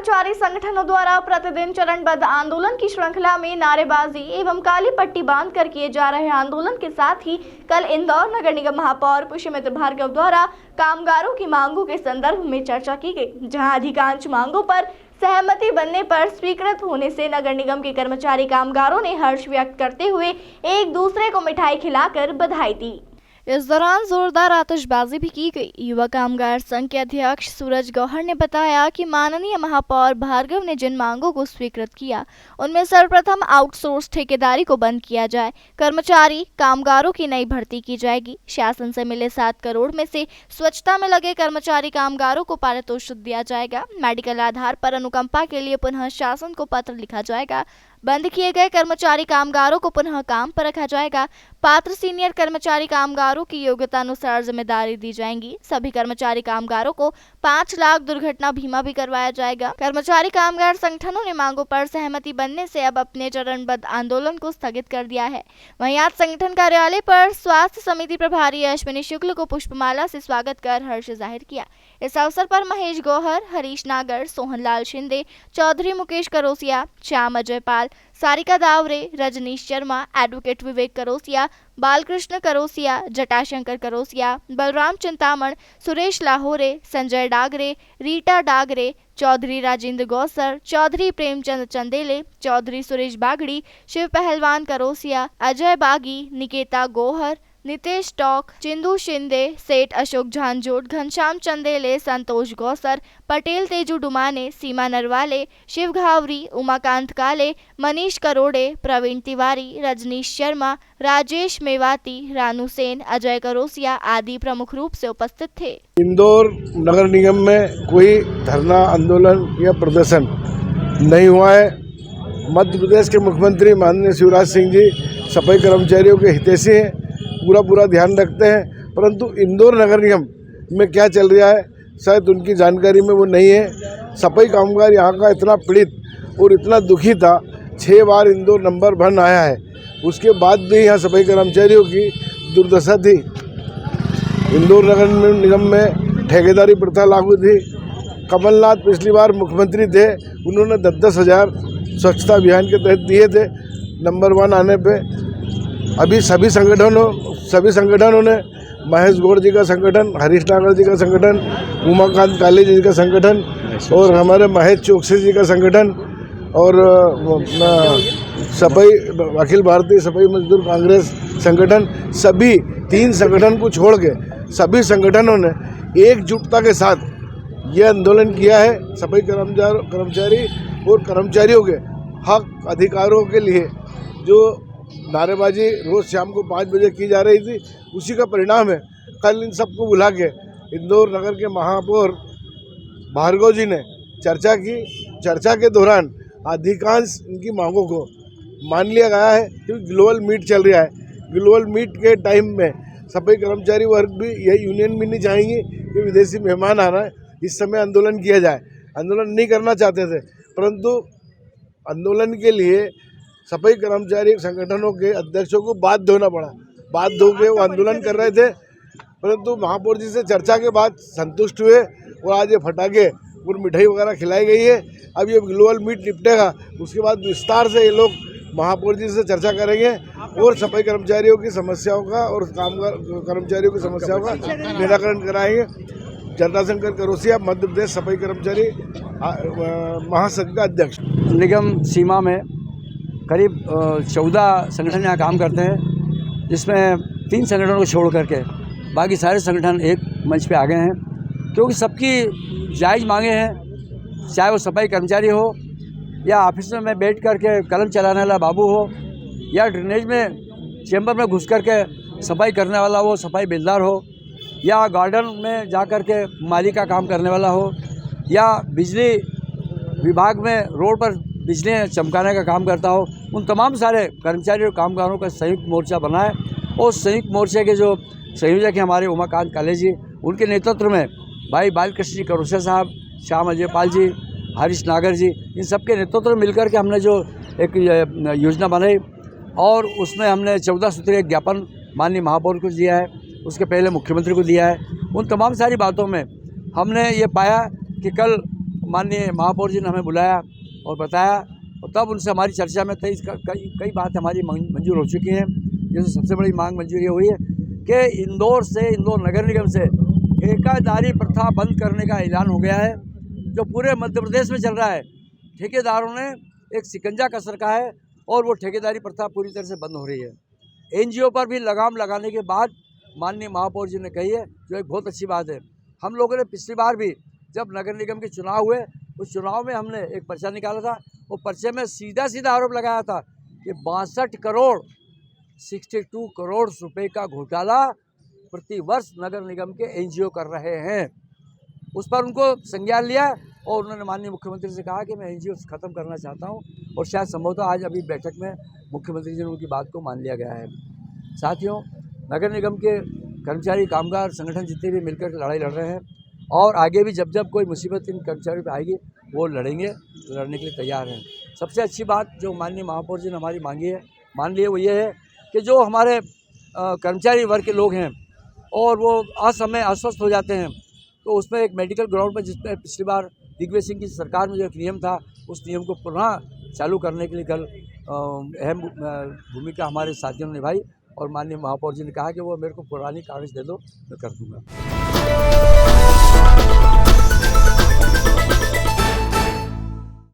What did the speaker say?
कर्मचारी संगठनों द्वारा प्रतिदिन चरणबद्ध आंदोलन की श्रृंखला में नारेबाजी एवं काली पट्टी बांधकर किए जा रहे आंदोलन के साथ ही कल इंदौर नगर निगम महापौर पुष्यमित्र भार्गव द्वारा कामगारों की मांगों के संदर्भ में चर्चा की गई, जहां अधिकांश मांगों पर सहमति बनने पर स्वीकृत होने से नगर निगम के कर्मचारी कामगारों ने हर्ष व्यक्त करते हुए एक दूसरे को मिठाई खिलाकर बधाई दी। इस दौरान जोरदार आतिशबाजी भी की गई। युवा कामगार संघ के अध्यक्ष सूरज गौहर ने बताया कि माननीय महापौर भार्गव ने जिन मांगों को स्वीकृत किया उनमें सर्वप्रथम आउटसोर्स ठेकेदारी को बंद किया जाए, कर्मचारी कामगारों की नई भर्ती की जाएगी, शासन से मिले 7 करोड़ में से स्वच्छता में लगे कर्मचारी कामगारों को पारितोषिक दिया जाएगा, मेडिकल आधार पर अनुकंपा के लिए पुनः शासन को पत्र लिखा जाएगा, बंद किए गए कर्मचारी कामगारों को पुनः काम पर रखा जाएगा, पात्र सीनियर कर्मचारी कामगारों की योग्यता अनुसार जिम्मेदारी दी जाएंगी, सभी कर्मचारी कामगारों को 5 लाख दुर्घटना बीमा भी करवाया जाएगा। कर्मचारी कामगार संगठनों ने मांगों पर सहमति बनने से अब अपने चरणबद्ध आंदोलन को स्थगित कर दिया है। वहीं आज संगठन कार्यालय पर स्वास्थ्य समिति प्रभारी अश्विनी शुक्ल को पुष्पमाला से स्वागत कर हर्ष जाहिर किया। इस अवसर पर महेश गौहर, हरीश नागर, सोहनलाल शिंदे, चौधरी मुकेश करोसिया, श्याम अजय पाल, सारिका दावरे, रजनीश शर्मा, एडवोकेट विवेक करोसिया, बालकृष्ण करोसिया, जटाशंकर करोसिया, बलराम चिंतामण, सुरेश लाहौरे, संजय डागरे, रीटा डागरे, चौधरी राजेंद्र गौसर, चौधरी प्रेमचंद चंदेले, चौधरी सुरेश बागड़ी, शिव पहलवान करोसिया, अजय बागी, निकेता गोहर, नितेश टॉक, चिंदू शिंदे, सेठ अशोक झांझोट, घनश्याम चंदेले, संतोष गौसर, पटेल तेजू डुमाने, सीमा नरवाले, शिव घावरी, उमाकांत काले, मनीष करोड़े, प्रवीण तिवारी, रजनीश शर्मा, राजेश मेवाती, रानू सेन, अजय करोसिया आदि प्रमुख रूप से उपस्थित थे। इंदौर नगर निगम में कोई धरना आंदोलन या प्रदर्शन नहीं हुआ है। मध्य प्रदेश के मुख्यमंत्री माननीय शिवराज सिंह जी सफाई कर्मचारियों के हितैषी हैं, पूरा ध्यान रखते हैं, परंतु इंदौर नगर निगम में क्या चल रहा है शायद उनकी जानकारी में वो नहीं है। सफाई कामगार यहाँ का इतना पीड़ित और इतना दुखी था, 6 बार इंदौर नंबर 1 आया है, उसके बाद भी यहाँ सफाई कर्मचारियों की दुर्दशा थी। इंदौर नगर निगम में ठेकेदारी प्रथा लागू थी। कमलनाथ पिछली बार मुख्यमंत्री थे, उन्होंने 10-10 हज़ार स्वच्छता अभियान के तहत दिए थे नंबर 1 आने पे। अभी सभी संगठनों ने, महेश गौड़ जी का संगठन, हरीश नागर जी का संगठन, उमाकांत काले जी का संगठन और हमारे महेश चौकसी जी का संगठन और सफाई अखिल भारतीय सफाई मजदूर कांग्रेस संगठन, सभी 3 संगठन को छोड़ के सभी संगठनों ने एकजुटता के साथ ये आंदोलन किया है। सफाई कर्मचारी और कर्मचारियों के हक अधिकारों के लिए जो नारेबाजी रोज शाम को 5 बजे की जा रही थी, उसी का परिणाम है। कल इन सबको बुला के इंदौर नगर के महापौर भार्गव जी ने चर्चा की। चर्चा के दौरान अधिकांश इनकी मांगों को मान लिया गया है, क्योंकि ग्लोबल मीट चल रहा है। ग्लोबल मीट के टाइम में सफाई कर्मचारी वर्ग भी, यही यूनियन भी नहीं चाहेंगे कि विदेशी मेहमान आ रहा है, इस समय आंदोलन किया जाए। आंदोलन नहीं करना चाहते थे, परंतु आंदोलन के लिए सफाई कर्मचारी संगठनों के अध्यक्षों को बाध्य होना पड़ा। बाध्य होकर वो आंदोलन कर रहे थे, परंतु महापौर जी से चर्चा के बाद संतुष्ट हुए और आज ये फटाके और मिठाई वगैरह खिलाई गई है। अब ये ग्लोबल मीट निपटेगा, उसके बाद विस्तार से ये लोग महापौर जी से चर्चा करेंगे और सफाई कर्मचारियों की समस्याओं का और कामगार कर्मचारियों की समस्याओं का निराकरण कराएंगे। जटाशंकर करोसिया, मध्य प्रदेश सफाई कर्मचारी महासंघ का अध्यक्ष। निगम सीमा में करीब 14 संगठन यहाँ काम करते हैं, जिसमें 3 संगठनों को छोड़ करके बाकी सारे संगठन एक मंच पे आ गए हैं, क्योंकि सबकी जायज़ मांगे हैं। चाहे वो सफाई कर्मचारी हो या ऑफिस में बैठ करके कलम चलाने वाला बाबू हो या ड्रेनेज में चैम्बर में घुस करके सफाई करने वाला वो सफाई बेलदार हो या गार्डन में जा कर के माली का काम करने वाला हो या बिजली विभाग में रोड पर बिजली चमकाने का काम करता हो, उन तमाम सारे कर्मचारी और कामगारों का संयुक्त मोर्चा बना है। और संयुक्त मोर्चे के जो संयोजक हैं हमारे उमाकांत काले जी, उनके नेतृत्व में भाई बालकृष्ण जी करोसिया साहब, श्याम अजय पाल जी, हरीश नागर जी, इन सब के नेतृत्व में मिलकर के हमने जो एक योजना बनाई और उसमें हमने 14 सूत्रीय ज्ञापन माननीय महापौर को दिया है, उसके पहले मुख्यमंत्री को दिया है। उन तमाम सारी बातों में हमने ये पाया कि कल माननीय महापौर जी ने हमें बुलाया और बताया, और तब उनसे हमारी चर्चा में कई बातें हमारी मंजूर हो चुकी हैं। जैसे सबसे बड़ी मांग मंजूर ये हुई है कि इंदौर नगर निगम से ठेकेदारी प्रथा बंद करने का ऐलान हो गया है, जो पूरे मध्य प्रदेश में चल रहा है। ठेकेदारों ने एक शिकंजा कस रखा है और वो ठेकेदारी प्रथा पूरी तरह से बंद हो रही है। एनजीओ पर भी लगाम लगाने के बाद माननीय महापौर जी ने कही है, जो एक बहुत अच्छी बात है। हम लोगों ने पिछली बार भी जब नगर निगम के चुनाव हुए, उस चुनाव में हमने एक पर्चा निकाला था। वो पर्चे में सीधा आरोप लगाया था कि 62 करोड़ रुपए का घोटाला प्रति वर्ष नगर निगम के एनजीओ कर रहे हैं। उस पर उनको संज्ञान लिया और उन्होंने माननीय मुख्यमंत्री से कहा कि मैं एनजीओ ख़त्म करना चाहता हूं, और शायद संभवतः आज अभी बैठक में मुख्यमंत्री जी ने उनकी बात को मान लिया गया है। साथियों, नगर निगम के कर्मचारी कामगार संगठन जितने भी मिलकर लड़ाई लड़ रहे हैं, और आगे भी जब कोई मुसीबत इन कर्मचारियों पर आएगी वो लड़ेंगे, लड़ने के लिए तैयार हैं। सबसे अच्छी बात जो माननीय महापौर जी ने हमारी मान ली है वो ये है कि जो हमारे कर्मचारी वर्ग के लोग हैं और वो असमय अस्वस्थ हो जाते हैं, तो उसमें एक मेडिकल ग्राउंड में, जिसमें पिछली बार दिग्विजय सिंह की सरकार में जो एक नियम था, उस नियम को पुनः चालू करने के लिए कल अहम भूमिका हमारे साथियों ने निभाई, और माननीय महापौर जी ने कहा कि वो मेरे को पुरानी कागज़ दे दो, मैं कर दूँगा।